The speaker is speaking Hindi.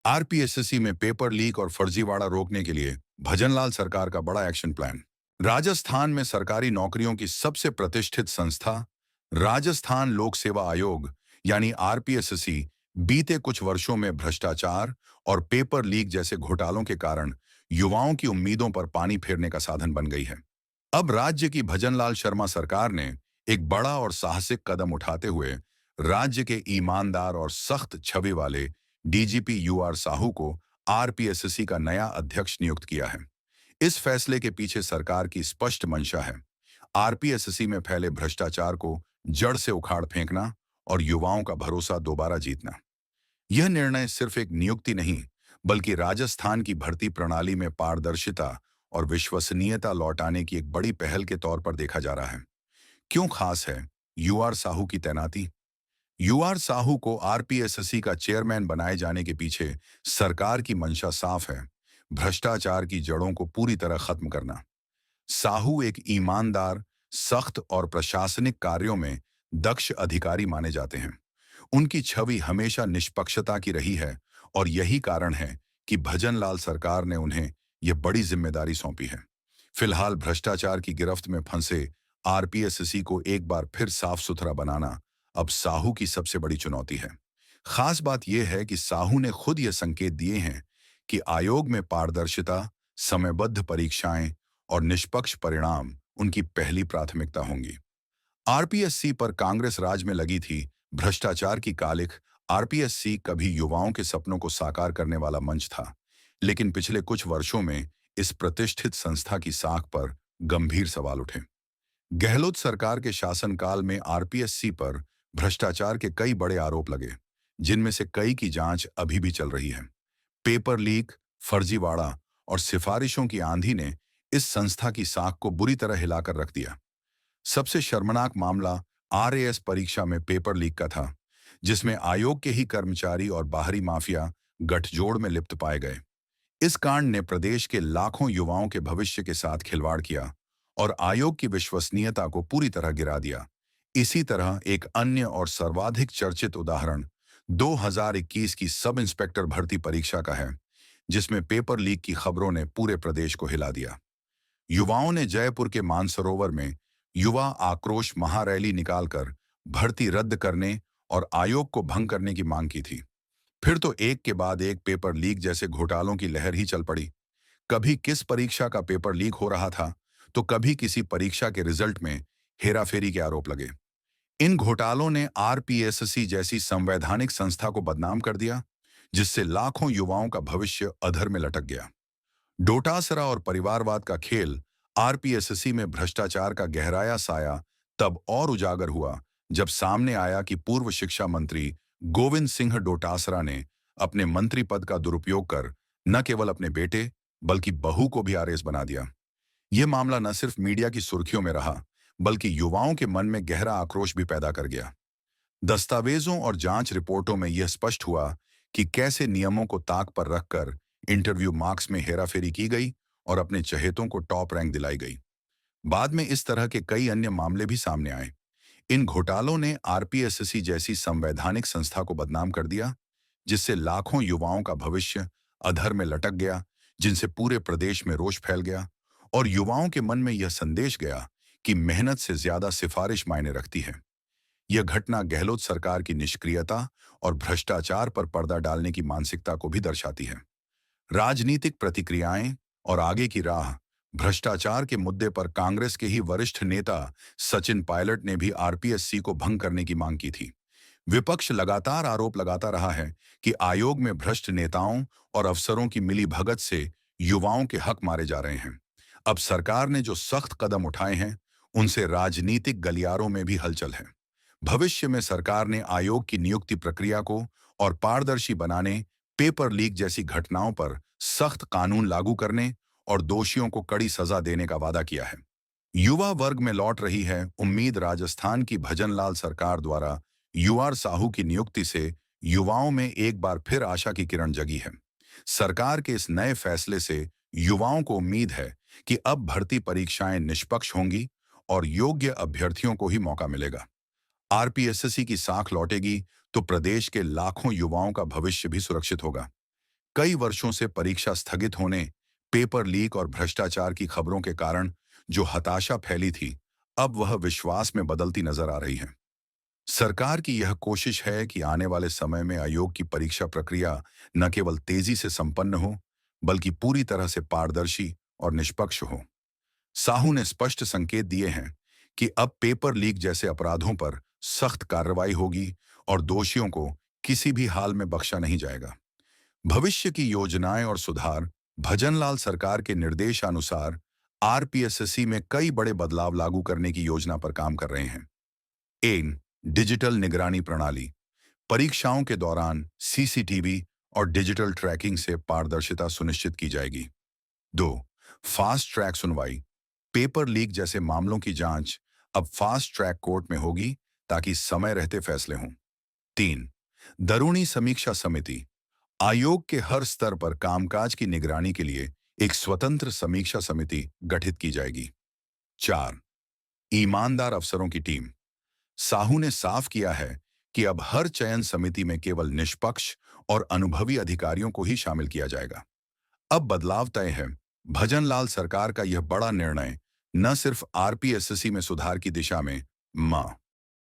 आरपीएसएससी में पेपर लीक और फर्जीवाड़ा रोकने के लिए भजनलाल सरकार का बड़ा एक्शन प्लान। राजस्थान में सरकारी नौकरियों की सबसे प्रतिष्ठित संस्था राजस्थान लोक सेवा आयोग यानी आरपीएसएससी बीते कुछ वर्षों में भ्रष्टाचार और पेपर लीक जैसे घोटालों के कारण युवाओं की उम्मीदों पर पानी फेरने का साधन बन गई है। अब राज्य की भजनलाल शर्मा सरकार ने एक बड़ा और साहसिक कदम उठाते हुए राज्य के ईमानदार और सख्त छवि वाले डीजीपी यूआर साहू को आरपीएसएससी का नया अध्यक्ष नियुक्त किया है। इस फैसले के पीछे सरकार की स्पष्ट मंशा है आरपीएसएससी में फैले भ्रष्टाचार को जड़ से उखाड़ फेंकना और युवाओं का भरोसा दोबारा जीतना। यह निर्णय सिर्फ एक नियुक्ति नहीं, बल्कि राजस्थान की भर्ती प्रणाली में पारदर्शिता और विश्वसनीयता लौटाने की एक बड़ी पहल के तौर पर देखा जा रहा है। क्यों खास है यूआर साहू की तैनाती? यूआर साहू को आरपीएसएससी का चेयरमैन बनाए जाने के पीछे सरकार की मंशा साफ है, भ्रष्टाचार की जड़ों को पूरी तरह खत्म करना। साहू एक ईमानदार, सख्त और प्रशासनिक कार्यों में दक्ष अधिकारी माने जाते हैं। उनकी छवि हमेशा निष्पक्षता की रही है और यही कारण है कि भजनलाल सरकार ने उन्हें यह बड़ी जिम्मेदारी सौंपी है। फिलहाल भ्रष्टाचार की गिरफ्त में फंसे आरपीएसएससी को एक बार फिर साफ सुथरा बनाना अब साहू की सबसे बड़ी चुनौती है। खास बात यह है कि साहू ने खुद ये संकेत दिए हैं कि आयोग में पारदर्शिता, समयबद्ध परीक्षाएं और निष्पक्ष परिणाम उनकी पहली प्राथमिकता होंगी। आरपीएससी पर कांग्रेस राज में लगी थी भ्रष्टाचार की कालिख। आरपीएससी कभी युवाओं के सपनों को साकार करने वाला मंच था, लेकिन पिछले कुछ वर्षों में इस प्रतिष्ठित संस्था की साख पर गंभीर सवाल उठे। गहलोत सरकार के शासनकाल में आरपीएससी पर भ्रष्टाचार के कई बड़े आरोप लगे, जिनमें से कई की जांच अभी भी चल रही है। पेपर लीक, फर्जीवाड़ा और सिफारिशों की आंधी ने इस संस्था की साख को बुरी तरह हिलाकर रख दिया। सबसे शर्मनाक मामला आरएएस परीक्षा में पेपर लीक का था, जिसमें आयोग के ही कर्मचारी और बाहरी माफिया गठजोड़ में लिप्त पाए गए। इस कांड ने प्रदेश के लाखों युवाओं के भविष्य के साथ खिलवाड़ किया और आयोग की विश्वसनीयता को पूरी तरह गिरा दिया। इसी तरह एक अन्य और सर्वाधिक चर्चित उदाहरण 2021 की सब इंस्पेक्टर भर्ती परीक्षा का है, जिसमें पेपर लीक की खबरों ने पूरे प्रदेश को हिला दिया। युवाओं ने जयपुर के मानसरोवर में युवा आक्रोश महारैली निकालकर भर्ती रद्द करने और आयोग को भंग करने की मांग की थी। फिर तो एक के बाद एक पेपर लीक जैसे घोटालों की लहर ही चल पड़ी। कभी किस परीक्षा का पेपर लीक हो रहा था, तो कभी किसी परीक्षा के रिजल्ट में हेराफेरी के आरोप लगे। इन घोटालों ने आरपीएससी जैसी संवैधानिक संस्था को बदनाम कर दिया, जिससे लाखों युवाओं का भविष्य अधर में लटक गया। डोटासरा और परिवारवाद का खेल, आरपीएससी में भ्रष्टाचार का गहराया साया तब और उजागर हुआ जब सामने आया कि पूर्व शिक्षा मंत्री गोविंद सिंह डोटासरा ने अपने मंत्री पद का दुरुपयोग कर न केवल अपने बेटे बल्कि बहू को भी आरएस बना दिया। यह मामला न सिर्फ मीडिया की सुर्खियों में रहा, बल्कि युवाओं के मन में गहरा आक्रोश भी पैदा कर गया। दस्तावेजों और जांच रिपोर्टों में यह स्पष्ट हुआ कि कैसे नियमों को ताक पर रखकर इंटरव्यू मार्क्स में हेराफेरी की गई और अपने चहेतों को टॉप रैंक दिलाई गई। बाद में इस तरह के कई अन्य मामले भी सामने आए। इन घोटालों ने आरपीएससी जैसी संवैधानिक संस्था को बदनाम कर दिया, जिससे लाखों युवाओं का भविष्य अधर में लटक गया, जिनसे पूरे प्रदेश में रोष फैल गया और युवाओं के मन में यह संदेश गया कि मेहनत से ज्यादा सिफारिश मायने रखती है। यह घटना गहलोत सरकार की निष्क्रियता और भ्रष्टाचार पर पर्दा डालने की मानसिकता को भी दर्शाती है। राजनीतिक प्रतिक्रियाएं और आगे की राह। भ्रष्टाचार के मुद्दे पर कांग्रेस के ही वरिष्ठ नेता सचिन पायलट ने भी आरपीएससी को भंग करने की मांग की थी। विपक्ष लगातार आरोप लगाता रहा है कि आयोग में भ्रष्ट नेताओं और अफसरों की मिलीभगत से युवाओं के हक मारे जा रहे हैं। अब सरकार ने जो सख्त कदम उठाए हैं, उनसे राजनीतिक गलियारों में भी हलचल है। भविष्य में सरकार ने आयोग की नियुक्ति प्रक्रिया को और पारदर्शी बनाने, पेपर लीक जैसी घटनाओं पर सख्त कानून लागू करने और दोषियों को कड़ी सजा देने का वादा किया है। युवा वर्ग में लौट रही है उम्मीद। राजस्थान की भजनलाल सरकार द्वारा यूआर साहू की नियुक्ति से युवाओं में एक बार फिर आशा की किरण जगी है। सरकार के इस नए फैसले से युवाओं को उम्मीद है कि अब भर्ती परीक्षाएं निष्पक्ष होंगी और योग्य अभ्यर्थियों को ही मौका मिलेगा। आरपीएससी की साख लौटेगी तो प्रदेश के लाखों युवाओं का भविष्य भी सुरक्षित होगा। कई वर्षों से परीक्षा स्थगित होने, पेपर लीक और भ्रष्टाचार की खबरों के कारण जो हताशा फैली थी, अब वह विश्वास में बदलती नजर आ रही है। सरकार की यह कोशिश है कि आने वाले समय में आयोग की परीक्षा प्रक्रिया न केवल तेजी से संपन्न हो, बल्कि पूरी तरह से पारदर्शी और निष्पक्ष हो। साहू ने स्पष्ट संकेत दिए हैं कि अब पेपर लीक जैसे अपराधों पर सख्त कार्रवाई होगी और दोषियों को किसी भी हाल में बख्शा नहीं जाएगा। भविष्य की योजनाएं और सुधार। भजनलाल सरकार के निर्देशानुसार आरपीएसएससी में कई बड़े बदलाव लागू करने की योजना पर काम कर रहे हैं। एन डिजिटल निगरानी प्रणाली। परीक्षाओं के दौरान सीसीटीवी और डिजिटल ट्रैकिंग से पारदर्शिता सुनिश्चित की जाएगी। 2. फास्ट ट्रैक सुनवाई। पेपर लीक जैसे मामलों की जांच अब फास्ट ट्रैक कोर्ट में होगी ताकि समय रहते फैसले हों। 3. दरूनी समीक्षा समिति। आयोग के हर स्तर पर कामकाज की निगरानी के लिए एक स्वतंत्र समीक्षा समिति गठित की जाएगी। 4. ईमानदार अफसरों की टीम। साहू ने साफ किया है कि अब हर चयन समिति में केवल निष्पक्ष और अनुभवी अधिकारियों को ही शामिल किया जाएगा। अब बदलाव तय है। भजनलाल सरकार का यह बड़ा निर्णय न सिर्फ आरपीएसएससी में सुधार की दिशा में